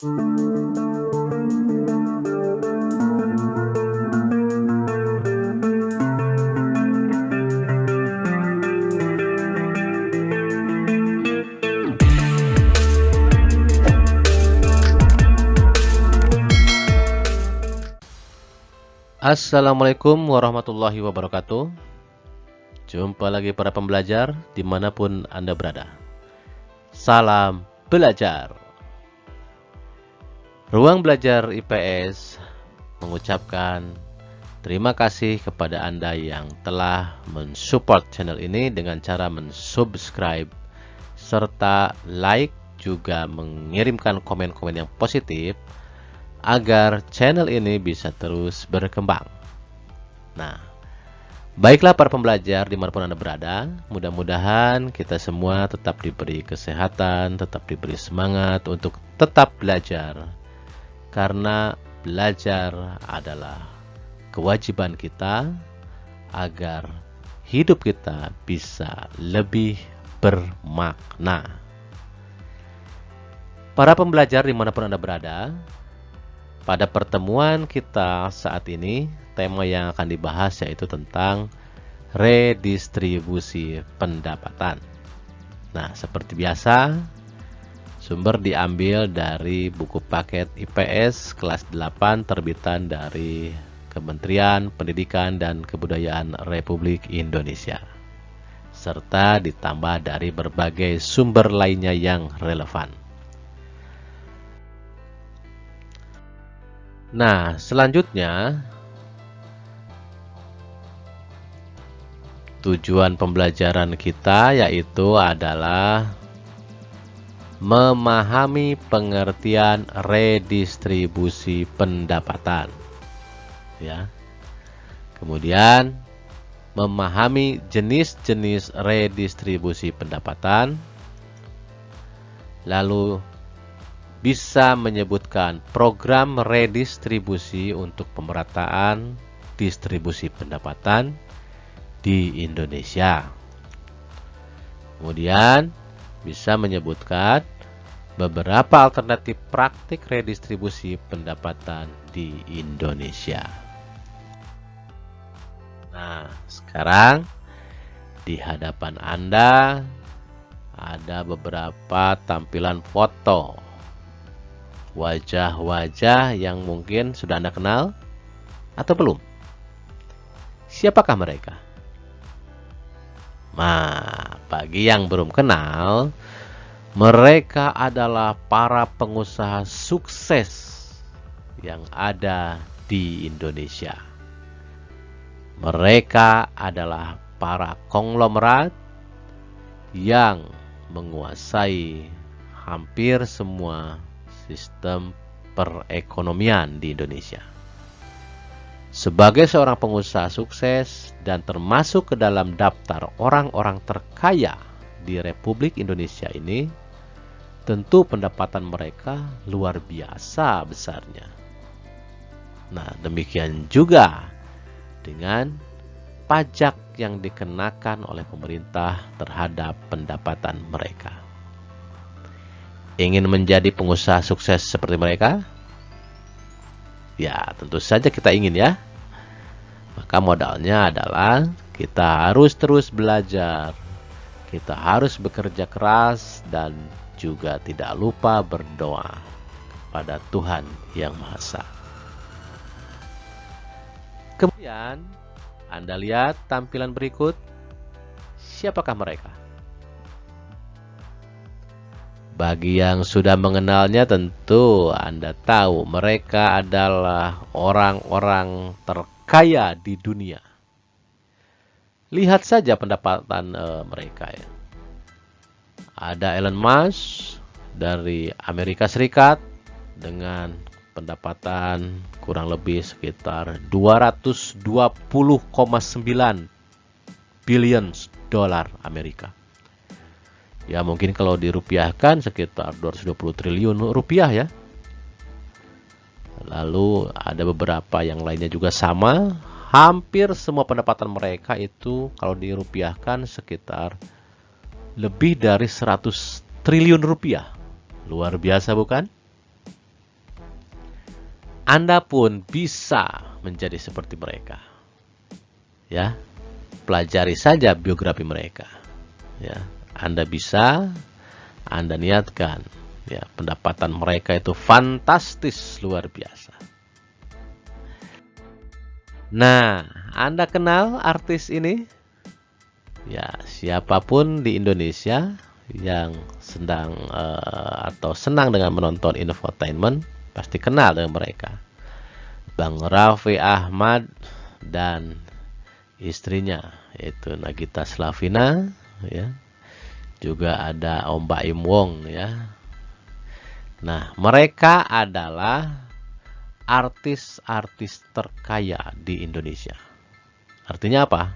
Assalamualaikum warahmatullahi wabarakatuh. Jumpa lagi para pembelajar dimanapun Anda berada. Salam belajar. Ruang Belajar IPS mengucapkan terima kasih kepada Anda yang telah mensupport channel ini dengan cara mensubscribe serta like, juga mengirimkan komen-komen yang positif agar channel ini bisa terus berkembang. Nah, baiklah para pembelajar dimanapun Anda berada, mudah-mudahan kita semua tetap diberi kesehatan, tetap diberi semangat untuk tetap belajar. Karena belajar adalah kewajiban kita agar hidup kita bisa lebih bermakna. Para pembelajar dimanapun Anda berada, pada pertemuan kita saat ini, tema yang akan dibahas yaitu tentang redistribusi pendapatan. Nah, seperti biasa, sumber diambil dari buku paket IPS kelas 8 terbitan dari Kementerian Pendidikan dan Kebudayaan Republik Indonesia, serta ditambah dari berbagai sumber lainnya yang relevan. Nah, selanjutnya tujuan pembelajaran kita yaitu adalah memahami pengertian redistribusi pendapatan. Ya. Kemudian memahami jenis-jenis redistribusi pendapatan. Lalu bisa menyebutkan program redistribusi untuk pemerataan distribusi pendapatan di Indonesia. Kemudian bisa menyebutkan beberapa alternatif praktik redistribusi pendapatan di Indonesia. Nah, sekarang di hadapan Anda ada beberapa tampilan foto wajah-wajah yang mungkin sudah Anda kenal atau belum. Siapakah mereka? Nah, bagi yang belum kenal, mereka adalah para pengusaha sukses yang ada di Indonesia. Mereka adalah para konglomerat yang menguasai hampir semua sistem perekonomian di Indonesia. Sebagai seorang pengusaha sukses dan termasuk ke dalam daftar orang-orang terkaya di Republik Indonesia ini, tentu pendapatan mereka luar biasa besarnya. Nah, demikian juga dengan pajak yang dikenakan oleh pemerintah terhadap pendapatan mereka. Ingin menjadi pengusaha sukses seperti mereka? Ya, tentu saja kita ingin ya. Maka modalnya adalah kita harus terus belajar. Kita harus bekerja keras dan juga tidak lupa berdoa kepada Tuhan Yang Maha Esa. Kemudian, Anda lihat tampilan berikut. Siapakah mereka? Bagi yang sudah mengenalnya tentu Anda tahu mereka adalah orang-orang terkaya di dunia. Lihat saja pendapatan mereka ya. Ada Elon Musk dari Amerika Serikat dengan pendapatan kurang lebih sekitar 220,9 billion dolar Amerika. Ya, mungkin kalau dirupiahkan sekitar 220 triliun rupiah ya. Lalu ada beberapa yang lainnya juga sama. Hampir semua pendapatan mereka itu kalau dirupiahkan sekitar lebih dari 100 triliun rupiah. Luar biasa bukan? Anda pun bisa menjadi seperti mereka. Ya, pelajari saja biografi mereka. Ya, Anda bisa, Anda niatkan. Ya, pendapatan mereka itu fantastis, luar biasa. Nah, Anda kenal artis ini? Ya, siapapun di Indonesia yang sedang atau senang dengan menonton infotainment pasti kenal dengan mereka. Bang Raffi Ahmad dan istrinya yaitu Nagita Slavina, ya. Juga ada Om Baim Wong, ya. Nah, mereka adalah artis-artis terkaya di Indonesia. Artinya apa?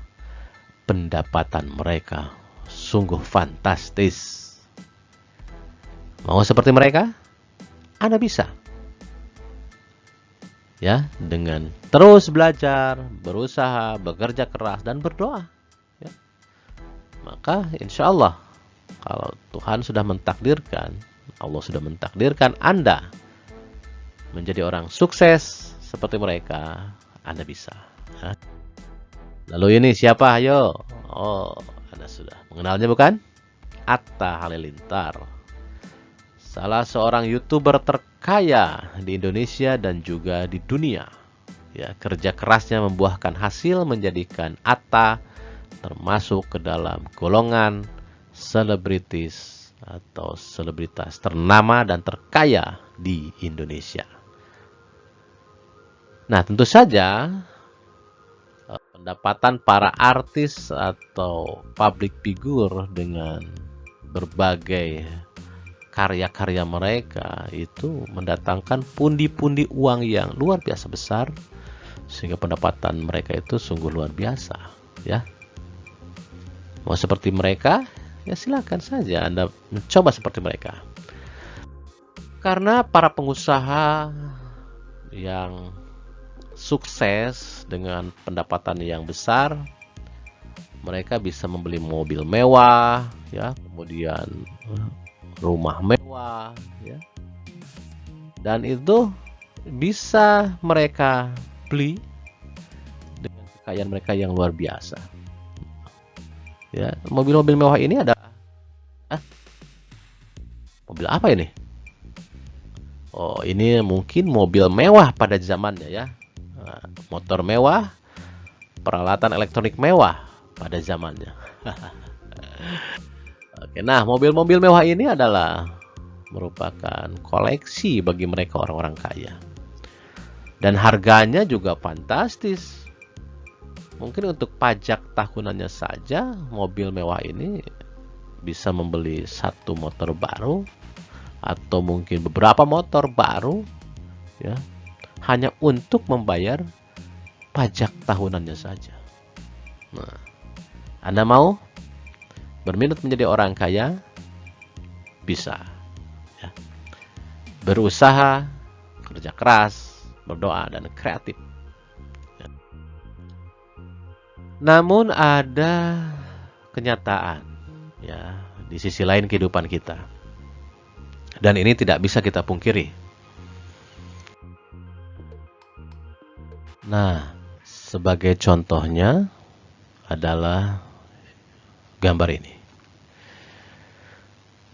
Pendapatan mereka sungguh fantastis. Mau seperti mereka? Anda bisa. Ya, dengan terus belajar, berusaha, bekerja keras, dan berdoa. Ya. Maka insya Allah, kalau Tuhan sudah mentakdirkan, Allah sudah mentakdirkan Anda menjadi orang sukses seperti mereka, Anda bisa. Ya. Lalu ini siapa? Ayo. Oh, Anda sudah mengenalnya bukan? Atta Halilintar. Salah seorang YouTuber terkaya di Indonesia dan juga di dunia. Ya, kerja kerasnya membuahkan hasil menjadikan Atta termasuk ke dalam golongan selebritis atau selebritas ternama dan terkaya di Indonesia. Nah, tentu saja pendapatan para artis atau public figure dengan berbagai karya-karya mereka itu mendatangkan pundi-pundi uang yang luar biasa besar, sehingga pendapatan mereka itu sungguh luar biasa, ya. Mau seperti mereka, ya silakan saja Anda mencoba seperti mereka. Karena para pengusaha yang sukses dengan pendapatan yang besar, mereka bisa membeli mobil mewah, ya, kemudian rumah mewah, ya, dan itu bisa mereka beli dengan kekayaan mereka yang luar biasa. Ya, mobil-mobil mewah ini ada, mobil apa ini? Oh, ini mungkin mobil mewah pada zamannya, ya. Motor mewah, peralatan elektronik mewah pada zamannya. Oke, nah mobil-mobil mewah ini adalah merupakan koleksi bagi mereka orang-orang kaya. Dan harganya juga fantastis. Mungkin untuk pajak tahunannya saja mobil mewah ini bisa membeli satu motor baru atau mungkin beberapa motor baru, ya, hanya untuk membayar pajak tahunannya saja. Nah, Anda mau berminat menjadi orang kaya? Bisa, ya. Berusaha, kerja keras, berdoa, dan kreatif. Ya. Namun ada kenyataan, ya, di sisi lain kehidupan kita, dan ini tidak bisa kita pungkiri. Nah, sebagai contohnya adalah gambar ini.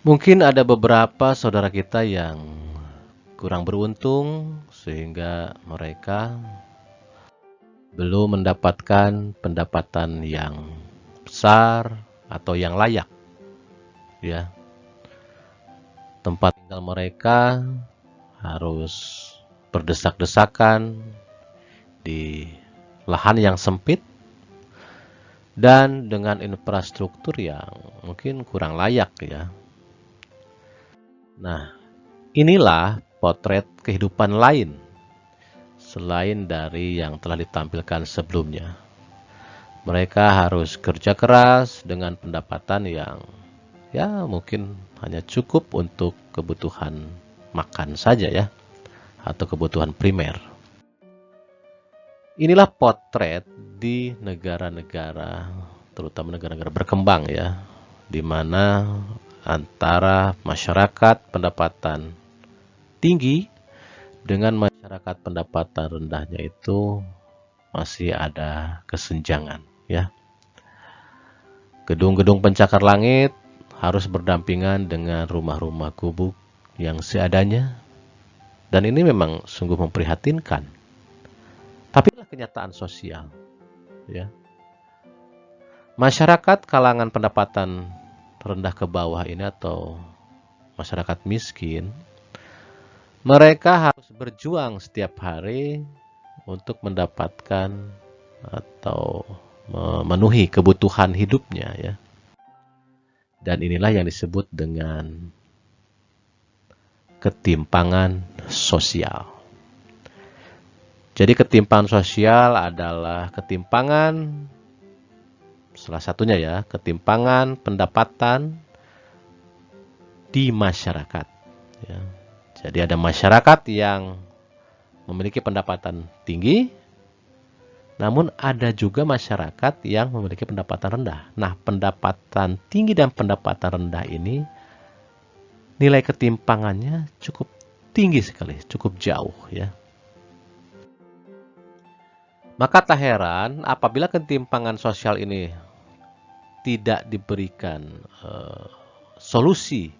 Mungkin ada beberapa saudara kita yang kurang beruntung sehingga mereka belum mendapatkan pendapatan yang besar atau yang layak, ya. Tempat tinggal mereka harus berdesak-desakan di lahan yang sempit dan dengan infrastruktur yang mungkin kurang layak, ya. Nah, inilah potret kehidupan lain selain dari yang telah ditampilkan sebelumnya. Mereka harus kerja keras dengan pendapatan yang, ya, mungkin hanya cukup untuk kebutuhan makan saja, ya, atau kebutuhan primer. Inilah potret di negara-negara, terutama negara-negara berkembang, ya, di mana antara masyarakat pendapatan tinggi dengan masyarakat masyarakat pendapatan rendahnya itu masih ada kesenjangan, ya. Gedung-gedung pencakar langit harus berdampingan dengan rumah-rumah gubuk yang seadanya, dan ini memang sungguh memprihatinkan. Tapi inilah kenyataan sosial, ya. Masyarakat kalangan pendapatan rendah ke bawah ini atau masyarakat miskin, mereka harus berjuang setiap hari untuk mendapatkan atau memenuhi kebutuhan hidupnya, ya. Dan inilah yang disebut dengan ketimpangan sosial. Jadi ketimpangan sosial adalah ketimpangan, salah satunya ya, ketimpangan pendapatan di masyarakat, ya. Jadi ada masyarakat yang memiliki pendapatan tinggi, namun ada juga masyarakat yang memiliki pendapatan rendah. Nah, pendapatan tinggi dan pendapatan rendah ini nilai ketimpangannya cukup tinggi sekali, cukup jauh, ya. Maka tak heran apabila ketimpangan sosial ini tidak diberikan solusi.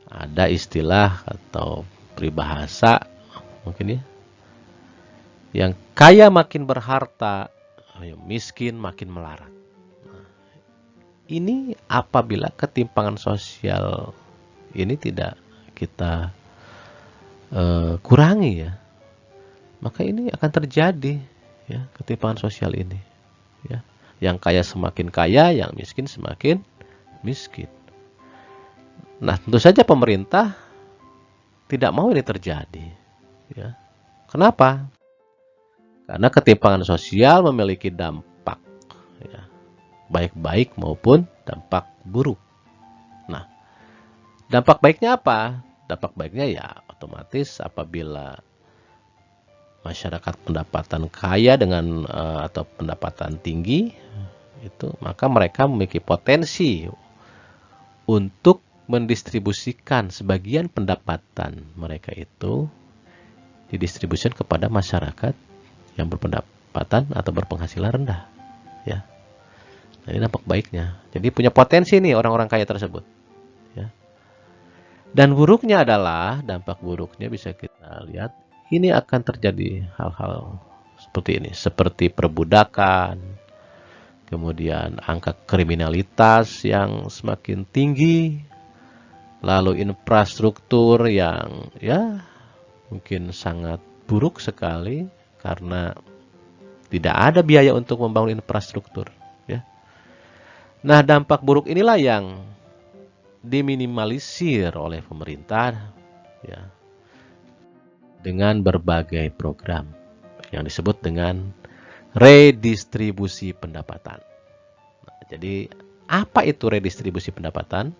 Ada istilah atau peribahasa mungkin ya, yang kaya makin berharta, miskin makin melarat. Nah, ini apabila ketimpangan sosial ini tidak kita kurangi, ya, maka ini akan terjadi, ya, ketimpangan sosial ini, ya. Yang kaya semakin kaya, yang miskin semakin miskin. Nah, tentu saja pemerintah tidak mau ini terjadi, ya. Kenapa? Karena ketimpangan sosial memiliki dampak, ya, baik baik maupun dampak buruk. Nah, dampak baiknya apa? Dampak baiknya ya otomatis apabila masyarakat pendapatan kaya dengan atau pendapatan tinggi itu, maka mereka memiliki potensi untuk mendistribusikan sebagian pendapatan mereka itu didistribusikan kepada masyarakat yang berpendapatan atau berpenghasilan rendah, ya. Nah, ini dampak baiknya. Jadi punya potensi nih orang-orang kaya tersebut, ya. Dan buruknya adalah, dampak buruknya bisa kita lihat, ini akan terjadi hal-hal seperti ini, seperti perbudakan, kemudian angka kriminalitas yang semakin tinggi, lalu infrastruktur yang ya mungkin sangat buruk sekali karena tidak ada biaya untuk membangun infrastruktur, ya. Nah, dampak buruk inilah yang diminimalisir oleh pemerintah, ya, dengan berbagai program yang disebut dengan redistribusi pendapatan. Nah, jadi apa itu redistribusi pendapatan?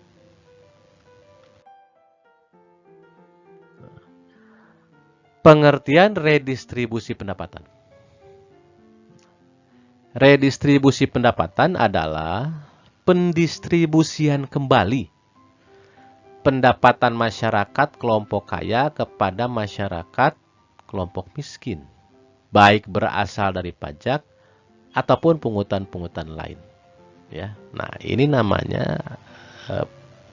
Pengertian redistribusi pendapatan. Redistribusi pendapatan adalah pendistribusian kembali pendapatan masyarakat kelompok kaya kepada masyarakat kelompok miskin, baik berasal dari pajak ataupun pungutan-pungutan lain, ya. Nah, ini namanya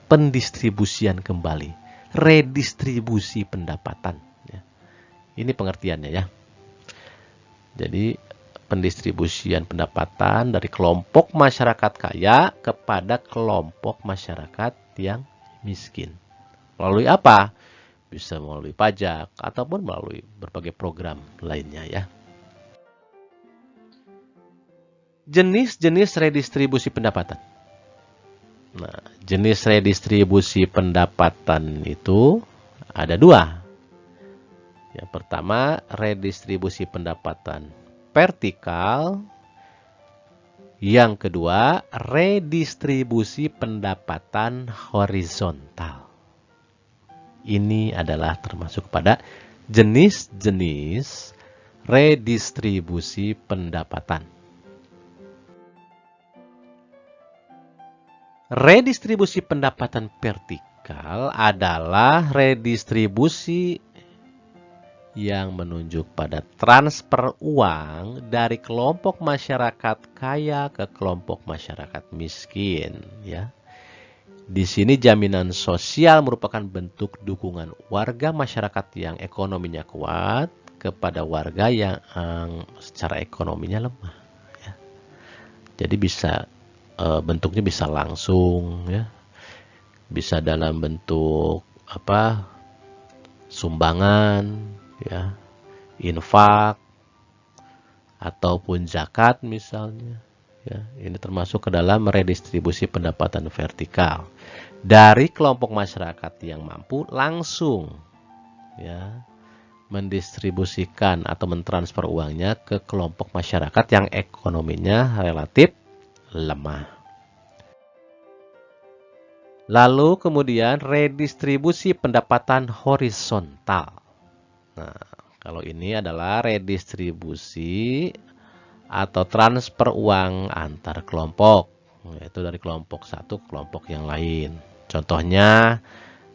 pendistribusian kembali, redistribusi pendapatan, ya. Ini pengertiannya, ya. Jadi pendistribusian pendapatan dari kelompok masyarakat kaya kepada kelompok masyarakat yang miskin. Melalui apa? Bisa melalui pajak ataupun melalui berbagai program lainnya, ya. Jenis-jenis redistribusi pendapatan. Nah, jenis redistribusi pendapatan itu ada dua. Yang pertama, redistribusi pendapatan vertikal. Yang kedua, redistribusi pendapatan horizontal. Ini adalah termasuk pada jenis-jenis redistribusi pendapatan. Redistribusi pendapatan vertikal adalah redistribusi yang menunjuk pada transfer uang dari kelompok masyarakat kaya ke kelompok masyarakat miskin, ya. Di sini jaminan sosial merupakan bentuk dukungan warga masyarakat yang ekonominya kuat kepada warga yang secara ekonominya lemah, ya. Jadi bisa bentuknya bisa langsung, ya. Bisa dalam bentuk sumbangan, ya, infak ataupun zakat misalnya, ya. Ini termasuk ke dalam redistribusi pendapatan vertikal dari kelompok masyarakat yang mampu langsung, ya, mendistribusikan atau mentransfer uangnya ke kelompok masyarakat yang ekonominya relatif lemah. Lalu kemudian redistribusi pendapatan horizontal. Nah, kalau ini adalah redistribusi atau transfer uang antar kelompok, yaitu dari kelompok satu ke kelompok yang lain. Contohnya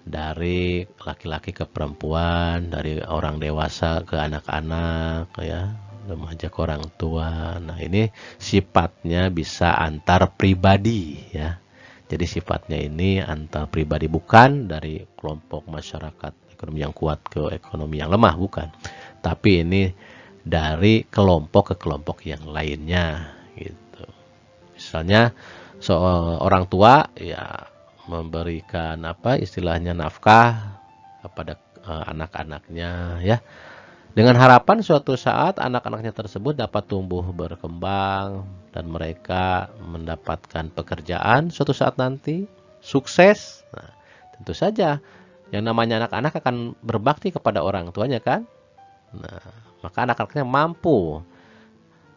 dari laki-laki ke perempuan, dari orang dewasa ke anak-anak, ya, remaja ke orang tua. Nah, ini sifatnya bisa antar pribadi, ya. Jadi sifatnya ini antar pribadi, bukan dari kelompok masyarakat ekonomi yang kuat ke ekonomi yang lemah, bukan. Tapi ini dari kelompok ke kelompok yang lainnya, gitu. Misalnya seorang tua, ya, memberikan istilahnya nafkah kepada anak-anaknya, ya, dengan harapan suatu saat anak-anaknya tersebut dapat tumbuh berkembang dan mereka mendapatkan pekerjaan suatu saat nanti, sukses. Nah, tentu saja yang namanya anak-anak akan berbakti kepada orang tuanya, kan? Nah, maka anak-anaknya mampu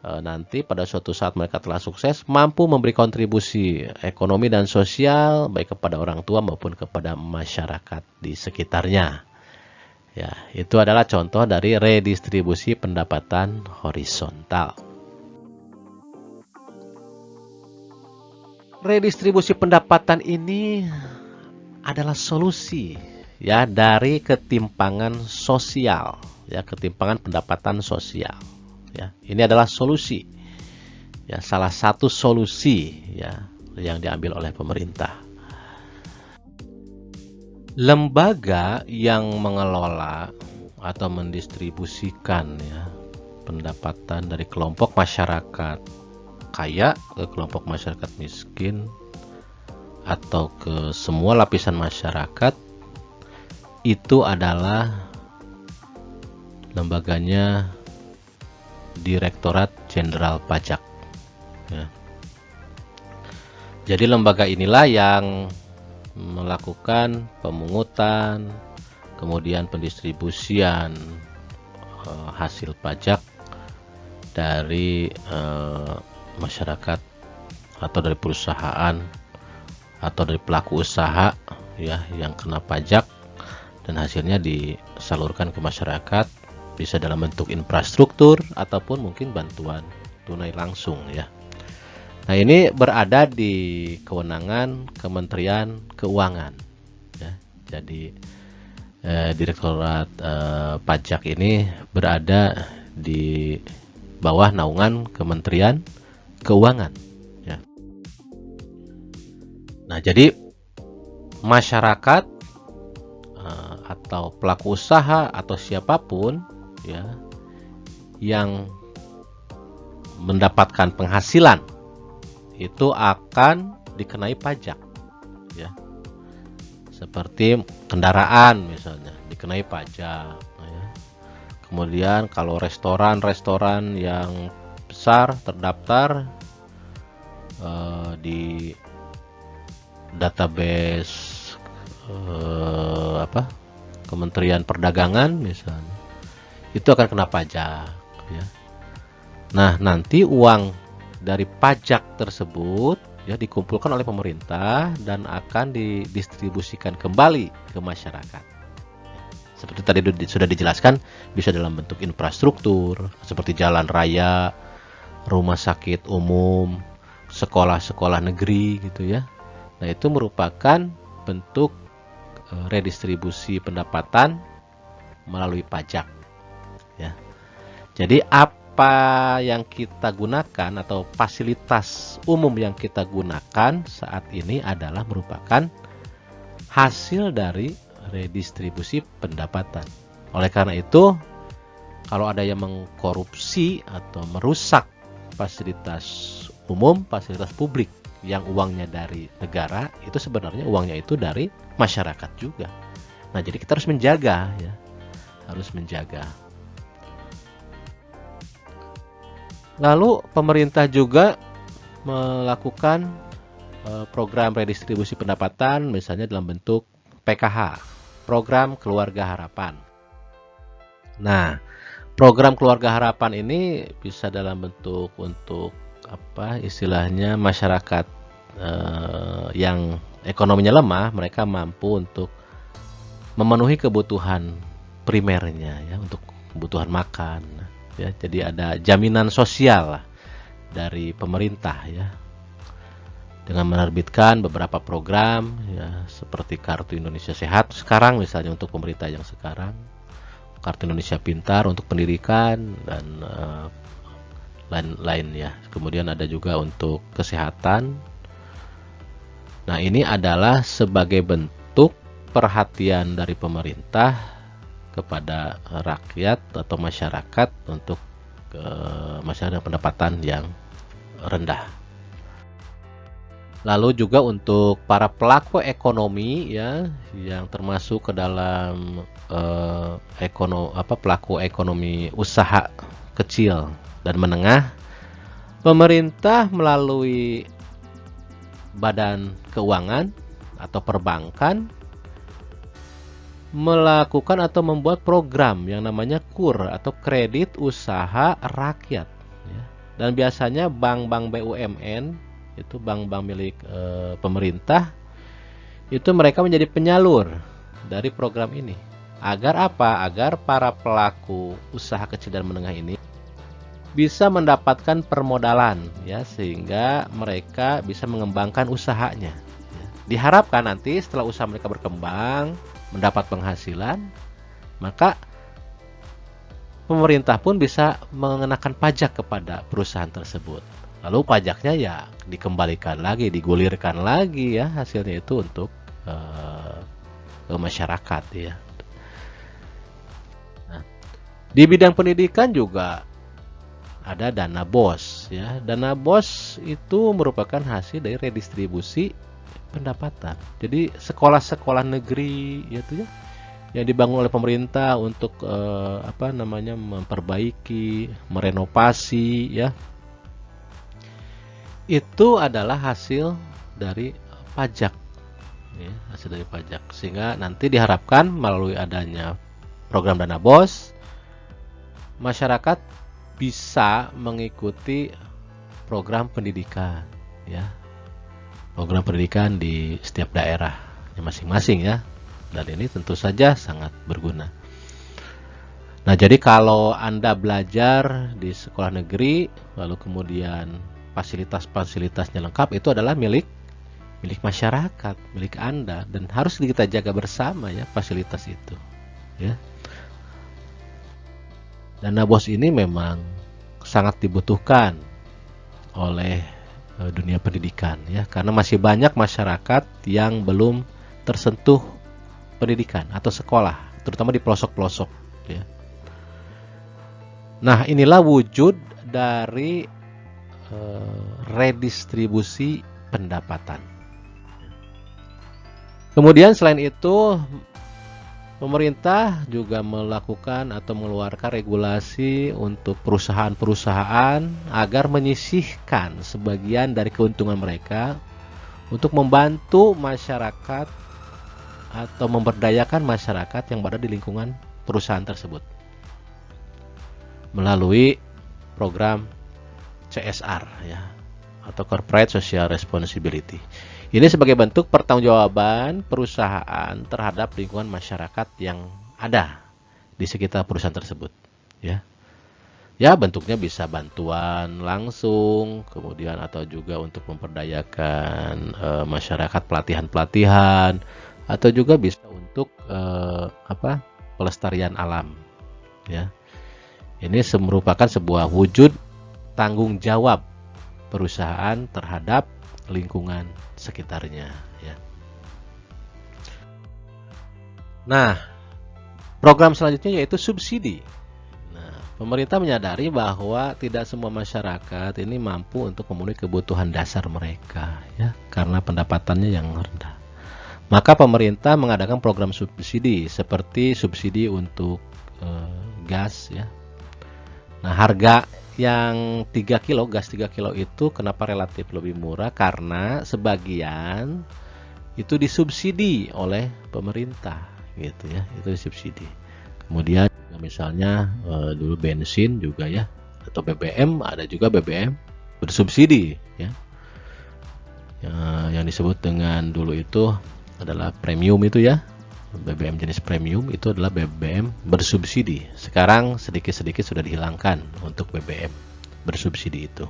nanti pada suatu saat mereka telah sukses, mampu memberi kontribusi ekonomi dan sosial baik kepada orang tua maupun kepada masyarakat di sekitarnya. Ya, itu adalah contoh dari redistribusi pendapatan horizontal. Redistribusi pendapatan ini adalah solusi, ya, dari ketimpangan sosial, ya, ketimpangan pendapatan sosial. Ya, ini adalah solusi, ya, salah satu solusi, ya, yang diambil oleh pemerintah. Lembaga yang mengelola atau mendistribusikan, ya, pendapatan dari kelompok masyarakat kaya ke kelompok masyarakat miskin atau ke semua lapisan masyarakat itu adalah lembaganya Direktorat Jenderal Pajak, ya. Jadi lembaga inilah yang melakukan pemungutan, kemudian pendistribusian hasil pajak dari masyarakat atau dari perusahaan atau dari pelaku usaha, ya, yang kena pajak, dan hasilnya disalurkan ke masyarakat, bisa dalam bentuk infrastruktur ataupun mungkin bantuan tunai langsung, ya. Nah, ini berada di kewenangan Kementerian Keuangan, ya. Jadi Direktorat Pajak ini berada di bawah naungan Kementerian Keuangan, ya. Nah, jadi masyarakat atau pelaku usaha atau siapapun, ya, yang mendapatkan penghasilan itu akan dikenai pajak, ya. Seperti kendaraan misalnya dikenai pajak, ya. Kemudian kalau restoran-restoran yang besar terdaftar di database Kementerian Perdagangan misalnya, itu akan kena pajak, ya. Nah, nanti uang dari pajak tersebut, ya, dikumpulkan oleh pemerintah dan akan didistribusikan kembali ke masyarakat. Seperti tadi sudah dijelaskan, bisa dalam bentuk infrastruktur seperti jalan raya, rumah sakit umum, sekolah-sekolah negeri, gitu, ya. Nah, itu merupakan bentuk redistribusi pendapatan melalui pajak, Jadi apa yang kita gunakan atau fasilitas umum yang kita gunakan saat ini adalah merupakan hasil dari redistribusi pendapatan. Oleh karena itu, kalau ada yang mengkorupsi atau merusak fasilitas umum, fasilitas publik yang uangnya dari negara, itu sebenarnya uangnya itu dari masyarakat juga. Nah, jadi kita harus menjaga ya. Harus menjaga. Lalu pemerintah juga melakukan program redistribusi pendapatan, misalnya dalam bentuk PKH, Program Keluarga Harapan. Nah, program Keluarga Harapan ini bisa dalam bentuk untuk apa istilahnya masyarakat yang ekonominya lemah, mereka mampu untuk memenuhi kebutuhan primernya ya, untuk kebutuhan makan ya. Jadi ada jaminan sosial lah dari pemerintah ya, dengan menerbitkan beberapa program ya, seperti Kartu Indonesia Sehat sekarang misalnya untuk pemerintah yang sekarang, Kartu Indonesia Pintar untuk pendidikan dan lain-lain ya. Kemudian ada juga untuk kesehatan. Nah, ini adalah sebagai bentuk perhatian dari pemerintah kepada rakyat atau masyarakat untuk masyarakat pendapatan yang rendah. Lalu juga untuk para pelaku ekonomi ya, yang termasuk ke dalam pelaku ekonomi usaha kecil dan menengah, pemerintah melalui Badan Keuangan atau perbankan melakukan atau membuat program yang namanya KUR atau Kredit Usaha Rakyat ya. Dan biasanya bank-bank BUMN, itu bank-bank milik pemerintah, itu mereka menjadi penyalur dari program ini. Agar apa? Agar para pelaku usaha kecil dan menengah ini bisa mendapatkan permodalan ya, sehingga mereka bisa mengembangkan usahanya ya. Diharapkan nanti setelah usaha mereka berkembang, mendapat penghasilan, maka pemerintah pun bisa mengenakan pajak kepada perusahaan tersebut. Lalu pajaknya ya dikembalikan lagi, digulirkan lagi ya hasilnya itu untuk ke masyarakat ya. Nah, di bidang pendidikan juga ada dana BOS ya. Dana BOS itu merupakan hasil dari redistribusi pendapatan. Jadi sekolah-sekolah negeri itu ya yang dibangun oleh pemerintah untuk memperbaiki, merenovasi ya. Itu adalah hasil dari pajak ya, hasil dari pajak. Sehingga nanti diharapkan melalui adanya program dana BOS, masyarakat bisa mengikuti program pendidikan ya, program pendidikan di setiap daerah masing-masing ya, dan ini tentu saja sangat berguna. Nah, jadi kalau Anda belajar di sekolah negeri lalu kemudian fasilitas-fasilitasnya lengkap, itu adalah milik masyarakat, milik Anda, dan harus kita jaga bersama ya fasilitas itu ya. Dana BOS ini memang sangat dibutuhkan oleh dunia pendidikan ya, karena masih banyak masyarakat yang belum tersentuh pendidikan atau sekolah, terutama di pelosok-pelosok ya. Nah, inilah wujud dari redistribusi pendapatan. Kemudian selain itu, pemerintah juga melakukan atau mengeluarkan regulasi untuk perusahaan-perusahaan agar menyisihkan sebagian dari keuntungan mereka untuk membantu masyarakat atau memberdayakan masyarakat yang berada di lingkungan perusahaan tersebut melalui program CSR ya, atau Corporate Social Responsibility. Ini sebagai bentuk pertanggungjawaban perusahaan terhadap lingkungan masyarakat yang ada di sekitar perusahaan tersebut ya. Ya, bentuknya bisa bantuan langsung, kemudian atau juga untuk memperdayakan masyarakat, pelatihan-pelatihan, atau juga bisa untuk pelestarian alam ya. Ini merupakan sebuah wujud tanggung jawab perusahaan terhadap lingkungan sekitarnya, ya. Nah, program selanjutnya yaitu subsidi. Nah, pemerintah menyadari bahwa tidak semua masyarakat ini mampu untuk memenuhi kebutuhan dasar mereka, ya, karena pendapatannya yang rendah. Maka pemerintah mengadakan program subsidi seperti subsidi untuk gas, ya. Nah, harga yang 3 kilo, gas 3 kilo itu kenapa relatif lebih murah? Karena sebagian itu disubsidi oleh pemerintah, gitu ya, itu disubsidi. Kemudian misalnya dulu bensin juga, ya, atau BBM, ada juga BBM bersubsidi, ya. Yang disebut dengan dulu itu adalah premium itu, ya. BBM jenis premium itu adalah BBM bersubsidi. Sekarang sedikit-sedikit sudah dihilangkan untuk BBM bersubsidi itu.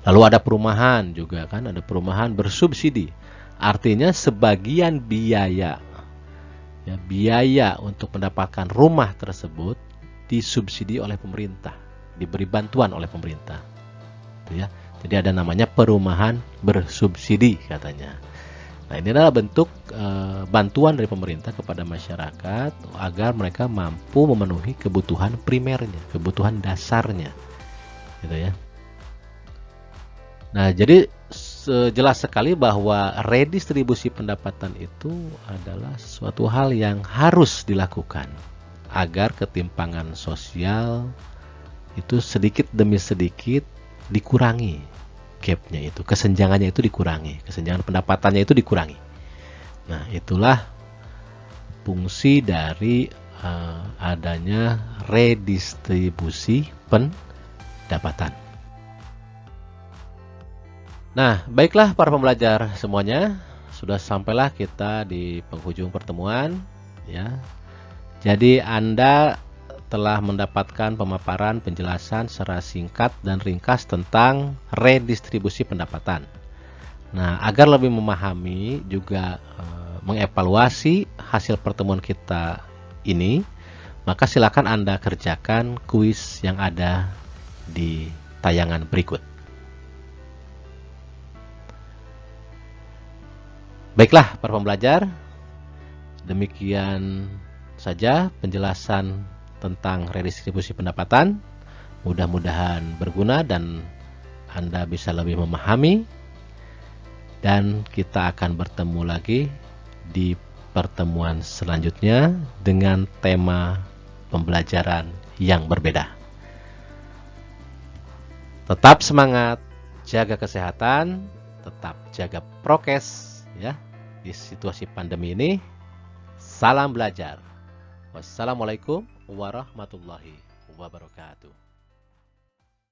Lalu ada perumahan juga, kan, ada perumahan bersubsidi. Artinya sebagian biaya, ya, biaya untuk mendapatkan rumah tersebut disubsidi oleh pemerintah, diberi bantuan oleh pemerintah, itu, ya. Jadi ada namanya perumahan bersubsidi katanya. Nah, ini adalah bentuk bantuan dari pemerintah kepada masyarakat agar mereka mampu memenuhi kebutuhan primernya, kebutuhan dasarnya, gitu ya. Nah, jadi jelas sekali bahwa redistribusi pendapatan itu adalah suatu hal yang harus dilakukan agar ketimpangan sosial itu sedikit demi sedikit dikurangi. Gapnya itu, kesenjangannya itu dikurangi, kesenjangan pendapatannya itu dikurangi. Nah, itulah fungsi dari adanya redistribusi pendapatan. Nah, baiklah para pembelajar semuanya, sudah sampailah kita di penghujung pertemuan, ya. Jadi Anda telah mendapatkan pemaparan penjelasan secara singkat dan ringkas tentang redistribusi pendapatan. Nah, agar lebih memahami juga mengevaluasi hasil pertemuan kita ini, maka silakan Anda kerjakan kuis yang ada di tayangan berikut. Baiklah para pembelajar, demikian saja penjelasan tentang redistribusi pendapatan. Mudah-mudahan berguna dan Anda bisa lebih memahami, dan kita akan bertemu lagi di pertemuan selanjutnya dengan tema pembelajaran yang berbeda. Tetap semangat, jaga kesehatan, tetap jaga prokes, ya, di situasi pandemi ini. Salam belajar. Wassalamualaikum warahmatullahi wabarakatuh.